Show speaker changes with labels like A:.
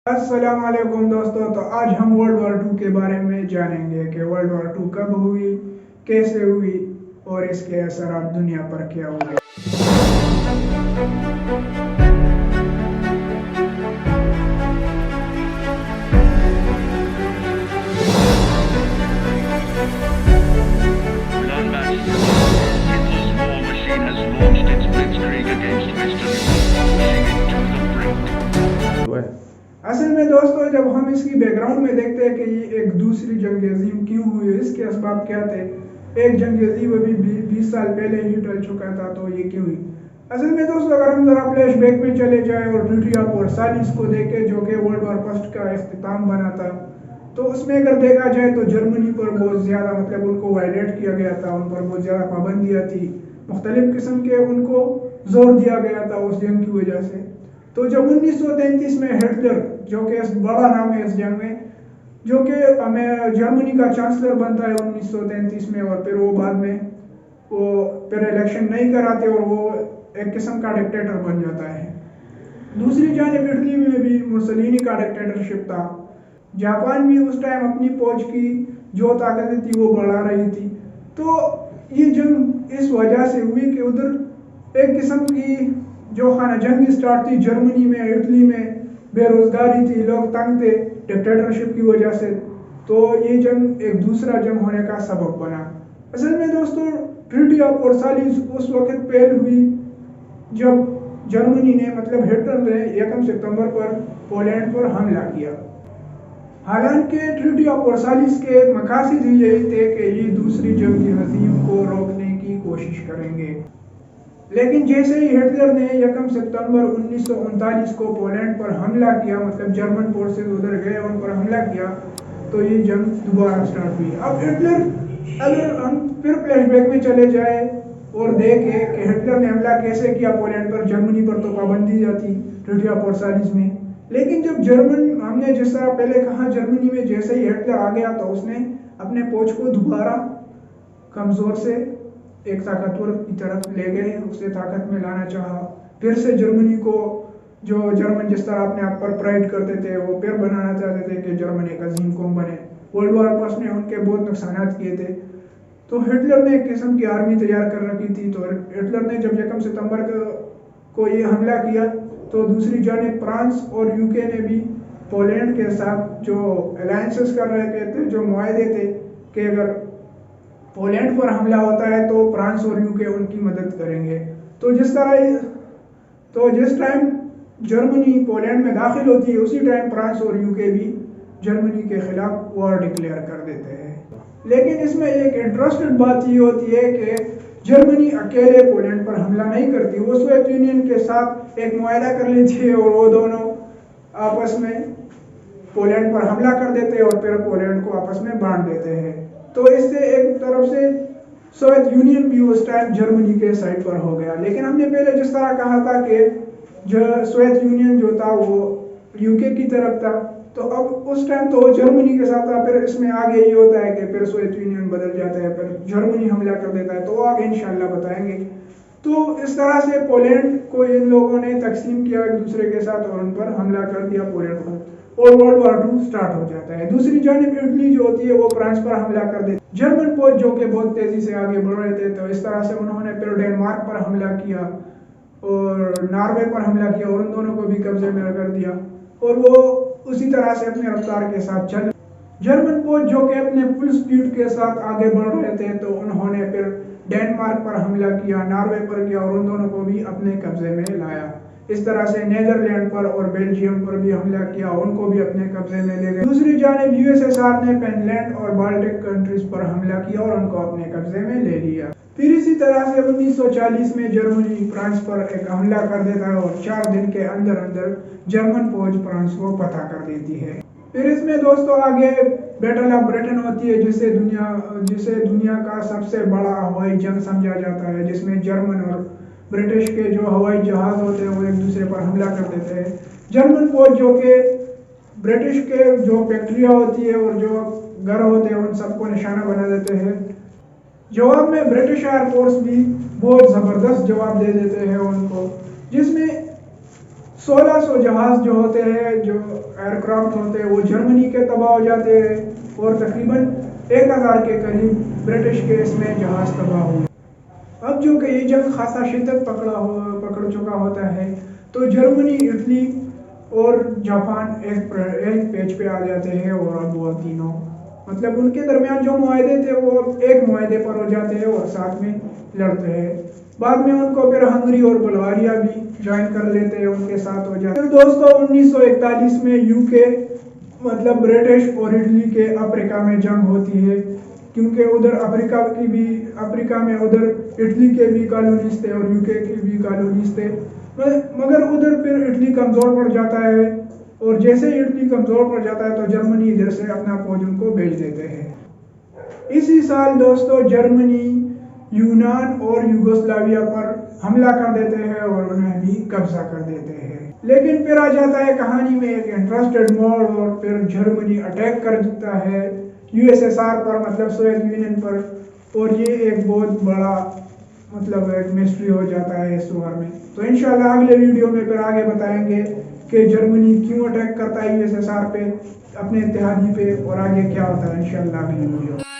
A: अस्सलाम वालेकुम दोस्तों। तो आज हम वर्ल्ड वॉर 2 के बारे में जानेंगे कि वर्ल्ड वॉर 2 कब हुई, कैसे हुई और इसके असरात दुनिया पर क्या हुए।
B: Hitler's war machine has launched its blitzkrieg against Western Europe, pushing it to the brink.
A: असल में दोस्तों, जब हम इसकी बैकग्राउंड में देखते हैं कि ये एक दूसरी जंग अजीम क्यों हुई, इसके असबाब क्या थे। एक जंग अजीम अभी 20 साल पहले ही टल चुका था, तो ये क्यों हुई। असल में दोस्तों, अगर हम जरा फ्लैशबैक में चले जाएं और ट्रीटी ऑफ वर्साइल्स को देखें, जो कि वर्ल्ड वॉर फर्स्ट का इख्तिताम बना था, तो उसमें अगर देखा जाए तो जर्मनी पर बहुत ज़्यादा उनको वायलेट किया गया था, उन पर बहुत ज़्यादा पाबंदियाँ थी, मुख्तलिफ किस्म के उनको जोर दिया गया था उस जंग की वजह से। तो जब 1933 में हिटलर, जो कि बड़ा नाम है इस जंग में, जो कि हमें जर्मनी का चांसलर बनता है 1933 में, और फिर वो बाद में वो फिर इलेक्शन नहीं कराते और वो एक किस्म का डिक्टेटर बन जाता है। दूसरी जानिब इटली में भी मुसोलिनी का डिक्टेटरशिप था। जापान भी उस टाइम अपनी फौज की जो ताकत थी वो बढ़ा रही थी। तो ये जंग इस वजह से हुई कि उधर एक किस्म की जो खाना जंग स्टार्ट थी जर्मनी में, इटली में बेरोजगारी थी, लोग तंग थे डिक्टेटरशिप की वजह से। तो ये जंग एक दूसरा जंग होने का सबब बना। असल में दोस्तों, ट्रीटी ऑफ वर्साइल्स उस वक्त पहल हुई जब जर्मनी ने हिटलर ने 1 सितंबर पर पोलैंड पर हमला किया। हालांकि ट्रीटी ऑफ वर्साइल्स के मकासद यही थे कि ये दूसरी जंग अजीम को रोकने की कोशिश करेंगे, लेकिन जैसे ही हिटलर ने 1 सितंबर 1939 को पोलैंड पर हमला किया, जर्मन फोर्सेस उधर गए उन पर हमला किया, तो ये जंग दोबारा स्टार्ट हुई। अब हिटलर, अगर हम फिर फ्लैशबैक में चले जाए और देखें कि हिटलर ने हमला कैसे किया पोलैंड पर, जर्मनी पर तो पाबंदी थी ट्रीटी ऑफ वर्साइल्स में, लेकिन जब जर्मन, हमने जिस तरह पहले कहा, जर्मनी में जैसे ही हिटलर आ गया तो उसने अपने फौज को दोबारा कमजोर से एक ताकतवर की तरफ ले गए, उसे ताकत में लाना चाहा। फिर से जर्मनी को, जो जर्मन जिस तरह अपने आप पर प्राइड करते थे, वो फिर बनाना चाहते थे कि जर्मन एक अजीम कौम बने। वर्ल्ड वॉर फर्स्ट ने उनके बहुत नुकसान किए थे, तो हिटलर ने एक किस्म की आर्मी तैयार कर रखी थी। तो हिटलर ने जब 1 सितंबर को ये हमला किया, तो दूसरी जानिब फ्रांस और यूके ने भी पोलैंड के साथ जो अलायंसेस कर रहे थे, जो मुआहदे थे कि अगर पोलैंड पर हमला होता है तो फ्रांस और यूके उनकी मदद करेंगे। तो जिस टाइम जर्मनी पोलैंड में दाखिल होती है, उसी टाइम फ्रांस और यूके भी जर्मनी के खिलाफ वॉर डिक्लेयर कर देते हैं। लेकिन इसमें एक इंटरेस्टेड बात ये होती है कि जर्मनी अकेले पोलैंड पर हमला नहीं करती, वो सोवियत यूनियन के साथ एक मुआहदा कर लेती है और वो दोनों आपस में पोलैंड पर हमला कर देते हैं और फिर पोलैंड को आपस में बांट देते हैं। तो इससे एक तरफ से सोवियत यूनियन भी उस टाइम जर्मनी के साइड पर हो गया। लेकिन हमने पहले जिस तरह कहा था कि जो सोवियत यूनियन जो था वो यूके की तरफ था, तो अब उस टाइम तो जर्मनी के साथ था। फिर इसमें आगे ये होता है कि फिर सोवियत यूनियन बदल जाता है, फिर जर्मनी हमला कर देता है, तो आगे इंशाल्लाह बताएंगे। तो इस तरह से पोलैंड को इन लोगों ने तकसीम किया एक दूसरे के साथ और उन पर हमला कर दिया पोलैंड पर, और वर्ल्ड वॉर 2 स्टार्ट हो जाता है। दूसरी जानिब इटली जो होती है वो फ्रांस पर हमला कर देती है। जर्मन फौज जो कि बहुत तेजी से आगे बढ़ रहे थे, तो इस तरह से उन्होंने फिर डेनमार्क पर हमला किया और नॉर्वे पर हमला किया और उन दोनों को भी कब्जे में कर दिया, और वो उसी तरह से अपने रफ्तार के साथ चल। जर्मन फौज जो कि अपने फुल स्पीड के साथ आगे बढ़ रहे थे, तो उन्होंने फिर डेनमार्क पर हमला किया, नॉर्वे पर किया और उन दोनों को भी अपने कब्जे में लाया। इस तरह से नीदरलैंड पर और बेल्जियम पर भी हमला किया, उनको भी अपने कब्जे में ले गए। दूसरी जानिब यूएसएसआर ने फिनलैंड और बाल्टिक कंट्रीज पर हमला किया और उनको अपने कब्जे में ले लिया। फिर इसी तरह से 1940 में जर्मनी फ्रांस पर एक हमला कर देता है और 4 दिन के अंदर अंदर जर्मन फौज फ्रांस को पता कर देती है। फिर इसमें दोस्तों आगे बैटल ऑफ ब्रिटेन होती है, जिसे दुनिया का सबसे बड़ा हवाई जंग समझा जाता है, जिसमें जर्मन और ब्रिटिश के जो हवाई जहाज होते हैं वो एक दूसरे पर हमला कर देते हैं। जर्मन फौज जो कि ब्रिटिश के जो फैक्ट्रियाँ होती है और जो घर होते हैं उन सबको निशाना बना देते हैं। जवाब में ब्रिटिश एयरफोर्स भी बहुत ज़बरदस्त जवाब दे देते हैं उनको, जिसमें 1600 जहाज जो होते हैं, जो एयरक्राफ्ट होते हैं, वो जर्मनी के तबाह हो जाते हैं और तकरीबन 1000 के करीब ब्रिटिश के इसमें जहाज तबाह हुए। अब जो कि ये जंग खासा शिद्दत पकड़ चुका होता है, तो जर्मनी, इटली और जापान एक पेज पे आ जाते हैं और अब वो तीनों मतलब उनके दरमियान जो मुआहदे थे वो एक मुआहदे पर हो जाते हैं और साथ में लड़ते हैं। बाद में उनको फिर हंगरी और बुल्गारिया भी ज्वाइन कर लेते हैं, उनके साथ हो जाते हैं। फिर दोस्तों 1941 में यूके मतलब ब्रिटिश और इटली के अफ्रीका में जंग होती है, क्योंकि उधर अफ्रीका में उधर इटली के भी कॉलोनीज थे और यूके के भी कॉलोनीज थे, मगर उधर फिर इटली कमज़ोर पड़ जाता है और जैसे इटली कमज़ोर पड़ जाता है तो जर्मनी इधर से अपना फौज उनको भेज देते हैं। इसी साल दोस्तों जर्मनी यूनान और यूगोस्लाविया पर हमला कर देते हैं और उन्हें भी कब्जा कर देते हैं। लेकिन फिर आ जाता है कहानी में एक इंटरेस्टेड मोड़ और फिर जर्मनी अटैक कर देता है यूएसएसआर पर, मतलब सोवियत यूनियन पर, और ये एक बहुत बड़ा मतलब एक मिस्ट्री हो जाता है इस वॉर में। तो इंशाल्लाह अगले वीडियो में फिर आगे बताएंगे कि जर्मनी क्यों अटैक करता है यूएसएसआर पे, अपने इत्तेहादी पे, और आगे क्या होता है इंशाल्लाह अगली वीडियो।